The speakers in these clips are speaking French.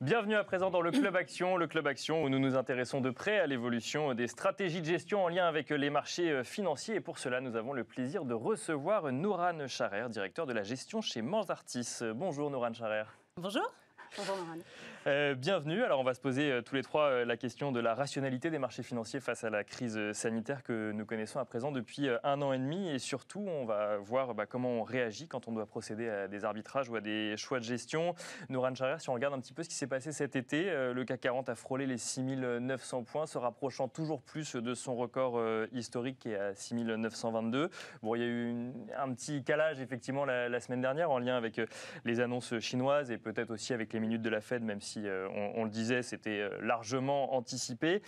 Bienvenue à présent dans le Club Action où nous nous intéressons de près à l'évolution des stratégies de gestion en lien avec les marchés financiers. Et pour cela, nous avons le plaisir de recevoir Nourane Charer, directeur de la gestion chez Manzartis. Bonjour Nourane Charer. Bonjour. Bonjour Nourane. Bienvenue. Alors on va se poser tous les trois la question de la rationalité des marchés financiers face à la crise sanitaire que nous connaissons à présent depuis 1 an et demi. Et surtout, on va voir comment on réagit quand on doit procéder à des arbitrages ou à des choix de gestion. Nourane Charer, si on regarde un petit peu ce qui s'est passé cet été, le CAC 40 a frôlé les 6900 points, se rapprochant toujours plus de son record historique qui est à 6922. Bon, il y a eu un petit calage effectivement la semaine dernière en lien avec les annonces chinoises et peut-être aussi avec les minutes de la Fed, même si on le disait, c'était largement anticipé.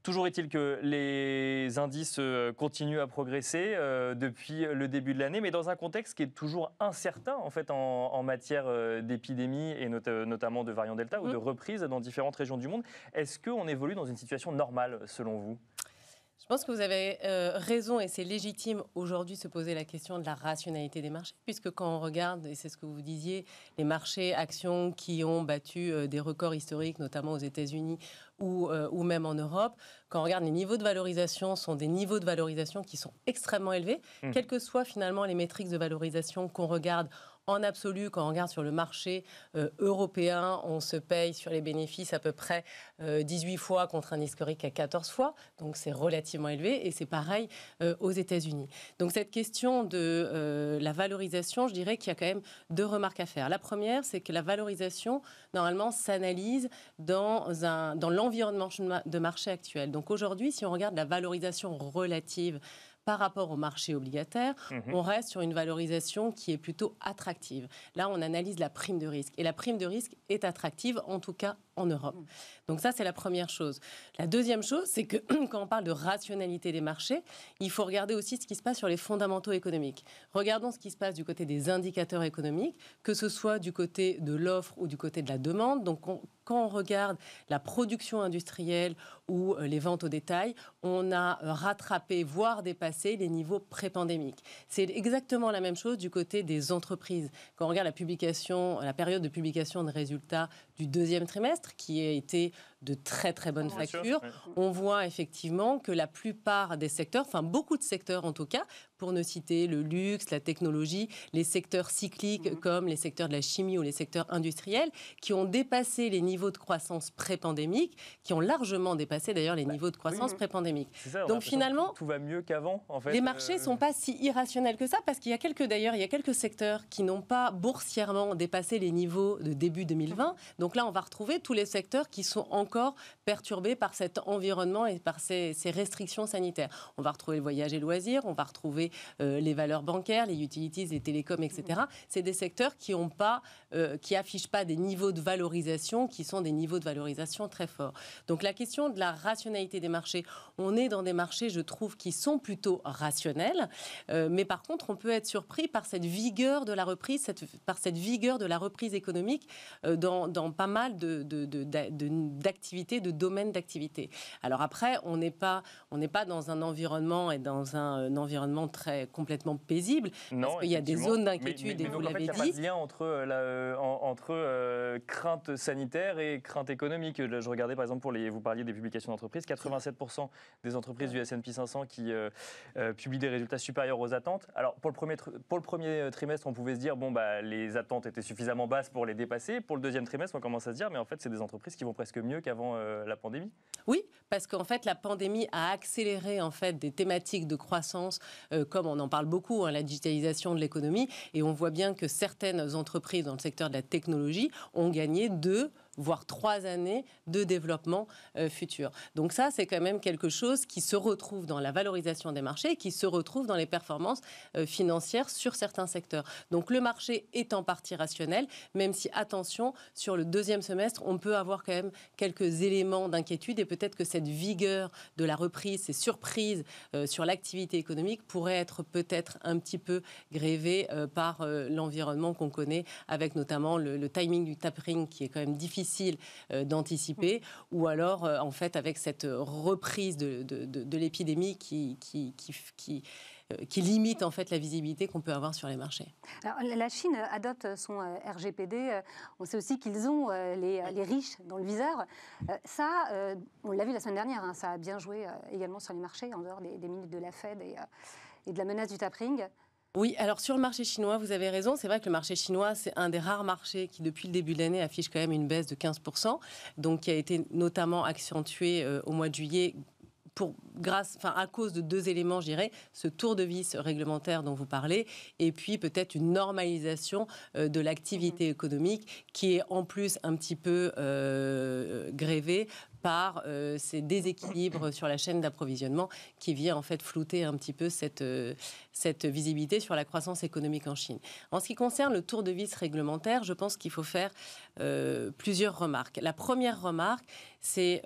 Toujours est-il que les indices continuent à progresser depuis le début de l'année, mais dans un contexte qui est toujours incertain en fait en matière d'épidémie et notamment de variant Delta ou de reprise dans différentes régions du monde. Est-ce qu'on évolue dans une situation normale selon vous ? Je pense que vous avez raison et c'est légitime aujourd'hui de se poser la question de la rationalité des marchés, puisque quand on regarde, et c'est ce que vous disiez, les marchés actions qui ont battu des records historiques, notamment aux États-Unis ou même en Europe, quand on regarde les niveaux de valorisation, sont des niveaux de valorisation qui sont extrêmement élevés, quelles que soient finalement les métriques de valorisation qu'on regarde. En absolu, quand on regarde sur le marché européen, on se paye sur les bénéfices à peu près 18 fois contre un historique à 14 fois. Donc, c'est relativement élevé. Et c'est pareil aux États-Unis. Donc, cette question de la valorisation, je dirais qu'il y a quand même 2 remarques à faire. La première, c'est que la valorisation, normalement, s'analyse dans l'environnement de marché actuel. Donc, aujourd'hui, si on regarde la valorisation relative par rapport au marché obligataire, on reste sur une valorisation qui est plutôt attractive. Là, on analyse la prime de risque. Et la prime de risque est attractive, en tout cas en Europe. Donc ça, c'est la première chose. La deuxième chose, c'est que quand on parle de rationalité des marchés, il faut regarder aussi ce qui se passe sur les fondamentaux économiques. Regardons ce qui se passe du côté des indicateurs économiques, que ce soit du côté de l'offre ou du côté de la demande. Donc quand on regarde la production industrielle ou les ventes au détail, on a rattrapé, voire dépassé les niveaux pré-pandémiques. C'est exactement la même chose du côté des entreprises. Quand on regarde la période de publication de résultats du 2e trimestre, qui a été de très très bonne facture, on voit effectivement que la plupart des secteurs, enfin beaucoup de secteurs en tout cas, pour ne citer le luxe, la technologie, les secteurs cycliques comme les secteurs de la chimie ou les secteurs industriels, qui ont dépassé les niveaux de croissance pré-pandémique, qui ont largement dépassé d'ailleurs les niveaux de croissance pré-pandémique. Donc finalement, tout va mieux qu'avant. En fait, les marchés ne sont pas si irrationnels que ça, parce qu'il y a quelques secteurs qui n'ont pas boursièrement dépassé les niveaux de début 2020. Donc là, on va retrouver tous les secteurs qui sont encore perturbés par cet environnement et par ces restrictions sanitaires. On va retrouver le voyage et loisirs, on va retrouver les valeurs bancaires, les utilities, les télécoms, etc. C'est des secteurs qui affichent pas des niveaux de valorisation qui sont des niveaux de valorisation très forts. Donc la question de la rationalité des marchés, on est dans des marchés, je trouve, qui sont plutôt rationnels, mais par contre, on peut être surpris par cette vigueur de la reprise, par cette vigueur de la reprise économique dans pas mal d'activités, de domaines d'activité. Alors après, on n'est pas dans un environnement et dans un environnement complètement paisible, parce qu'il y a des zones d'inquiétude, et vous l'avez dit. Il n'y a pas de lien entre crainte sanitaire et crainte économique. Je regardais par exemple vous parliez des publications d'entreprises, 87% des entreprises du S&P 500 qui publient des résultats supérieurs aux attentes. Alors pour le premier trimestre, on pouvait se dire les attentes étaient suffisamment basses pour les dépasser. Pour le 2e trimestre, on commence à se dire mais en fait c'est des entreprises qui vont presque mieux qu'avant la pandémie. Oui, parce qu'en fait la pandémie a accéléré en fait des thématiques de croissance, comme on en parle beaucoup, la digitalisation de l'économie, et on voit bien que certaines entreprises dans le secteur de la technologie ont gagné 2 voire 3 années de développement futur. Donc ça, c'est quand même quelque chose qui se retrouve dans la valorisation des marchés, qui se retrouve dans les performances financières sur certains secteurs. Donc le marché est en partie rationnel, même si, attention, sur le 2e semestre, on peut avoir quand même quelques éléments d'inquiétude, et peut-être que cette vigueur de la reprise, ces surprises sur l'activité économique pourraient être peut-être un petit peu grévées par l'environnement qu'on connaît, avec notamment le timing du tapering qui est quand même difficile d'anticiper, ou alors en fait avec cette reprise de l'épidémie qui qui limite en fait la visibilité qu'on peut avoir sur les marchés. Alors, la Chine adopte son RGPD. On sait aussi qu'ils ont les riches dans le viseur. On l'a vu la semaine dernière, hein, ça a bien joué également sur les marchés, en dehors des minutes de la Fed et de la menace du tapering. Oui, alors sur le marché chinois, vous avez raison. C'est vrai que le marché chinois, c'est un des rares marchés qui, depuis le début de l'année, affiche quand même une baisse de 15%, donc qui a été notamment accentuée au mois de juillet à cause de deux éléments, je dirais, ce tour de vis réglementaire dont vous parlez, et puis peut-être une normalisation de l'activité économique qui est en plus un petit peu grévée par ces déséquilibres sur la chaîne d'approvisionnement qui vient en fait flouter un petit peu cette visibilité sur la croissance économique en Chine. En ce qui concerne le tour de vis réglementaire, je pense qu'il faut faire plusieurs remarques. La première remarque, c'est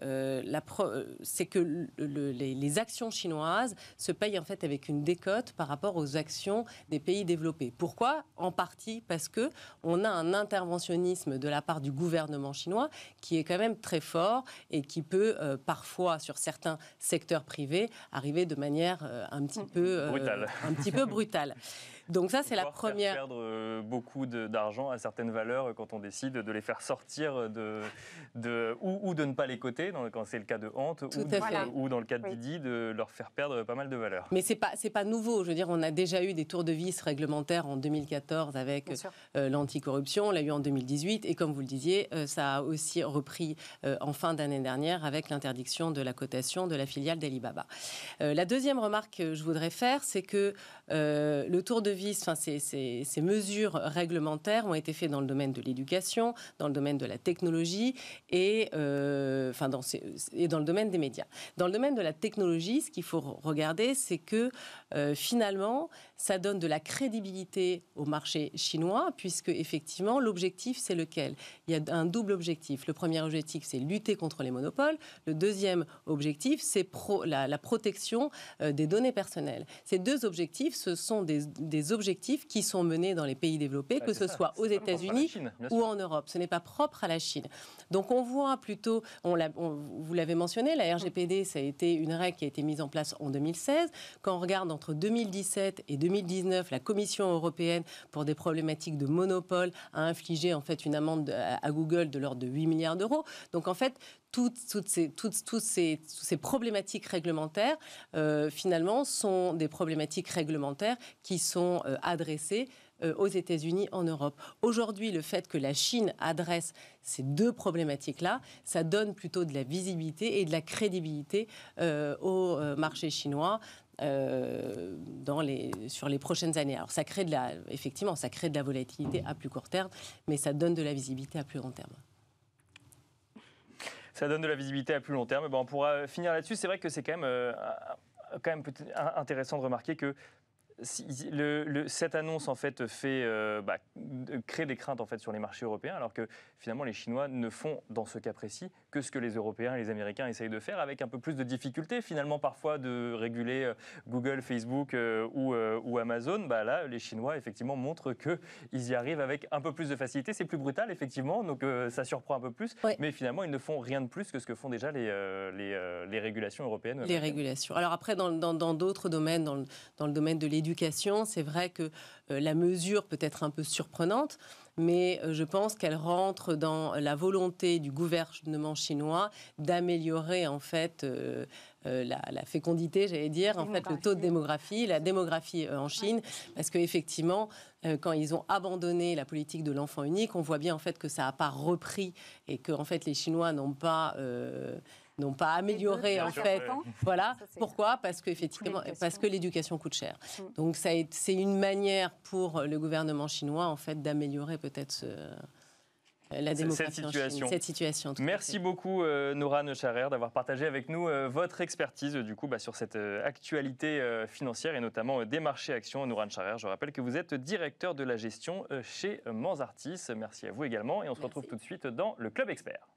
que les actions chinoises se payent en fait avec une décote par rapport aux actions des pays développés. Pourquoi ? En partie parce que on a un interventionnisme de la part du gouvernement chinois qui est quand même très fort et qui peut parfois, sur certains secteurs privés, arriver de manière un petit peu brutale. Donc ça, c'est la première. Faire perdre beaucoup d'argent à certaines valeurs quand on décide de les faire sortir ou de ne pas les coter, quand c'est le cas de Ant, ou dans le cas de Didi, de leur faire perdre pas mal de valeurs. Mais c'est pas nouveau. Je veux dire, on a déjà eu des tours de vis réglementaires en 2014 avec l'anticorruption, on l'a eu en 2018, et comme vous le disiez, ça a aussi repris en fin d'année dernière avec l'interdiction de la cotation de la filiale d'Alibaba. La deuxième remarque que je voudrais faire, c'est que le tour de vis, ces mesures réglementaires ont été faites dans le domaine de l'éducation, dans le domaine de la technologie et dans le domaine des médias. Dans le domaine de la technologie, ce qu'il faut regarder, c'est que finalement, ça donne de la crédibilité au marché chinois, puisque effectivement, l'objectif, c'est lequel ? Il y a un double objectif. Le premier objectif, c'est lutter contre les monopoles. Le deuxième objectif, c'est la protection des données personnelles. Ces deux objectifs, ce sont des objectifs qui sont menés dans les pays développés, que ce soit aux États-Unis ou en Europe. Ce n'est pas propre à la Chine. Donc on voit plutôt, vous l'avez mentionné, la RGPD, ça a été une règle qui a été mise en place en 2016. Quand on regarde entre 2017 et 2019, la Commission européenne, pour des problématiques de monopole, a infligé en fait une amende à Google de l'ordre de 8 milliards d'euros. Donc en fait, toutes ces problématiques réglementaires, finalement, sont des problématiques réglementaires qui sont adressées aux États-Unis, en Europe. Aujourd'hui, le fait que la Chine adresse ces deux problématiques-là, ça donne plutôt de la visibilité et de la crédibilité au marché chinois sur les prochaines années. Alors, effectivement, ça crée de la volatilité à plus court terme, mais ça donne de la visibilité à plus long terme. Ça donne de la visibilité à plus long terme. On pourra finir là-dessus. C'est vrai que c'est quand même intéressant de remarquer que cette annonce en fait crée des craintes en fait sur les marchés européens, alors que finalement les Chinois ne font dans ce cas précis que ce que les Européens et les Américains essayent de faire, avec un peu plus de difficulté finalement parfois de réguler Google, Facebook ou Amazon. Là, les Chinois effectivement montrent qu'ils y arrivent avec un peu plus de facilité. C'est plus brutal effectivement, donc ça surprend un peu plus. Oui. Mais finalement ils ne font rien de plus que ce que font déjà les régulations européennes. Les régulations. Alors après dans d'autres domaines, dans le domaine de l'éducation, c'est vrai que la mesure peut être un peu surprenante, mais je pense qu'elle rentre dans la volonté du gouvernement chinois d'améliorer en fait la fécondité, j'allais dire, en fait le taux de démographie, la démographie en Chine, parce qu'effectivement, quand ils ont abandonné la politique de l'enfant unique, on voit bien en fait que ça n'a pas repris et que en fait les Chinois n'ont pas amélioré en fait. Voilà. Pourquoi ? Parce que l'éducation coûte cher. Donc c'est une manière pour le gouvernement chinois en fait d'améliorer peut-être la démographie en Chine. Cette situation. Merci beaucoup Nora Necharer d'avoir partagé avec nous votre expertise sur cette actualité financière et notamment des marchés actions. Nora Necharer, je rappelle que vous êtes directeur de la gestion chez Manzartis. Merci à vous également et on se retrouve tout de suite dans le Club Expert.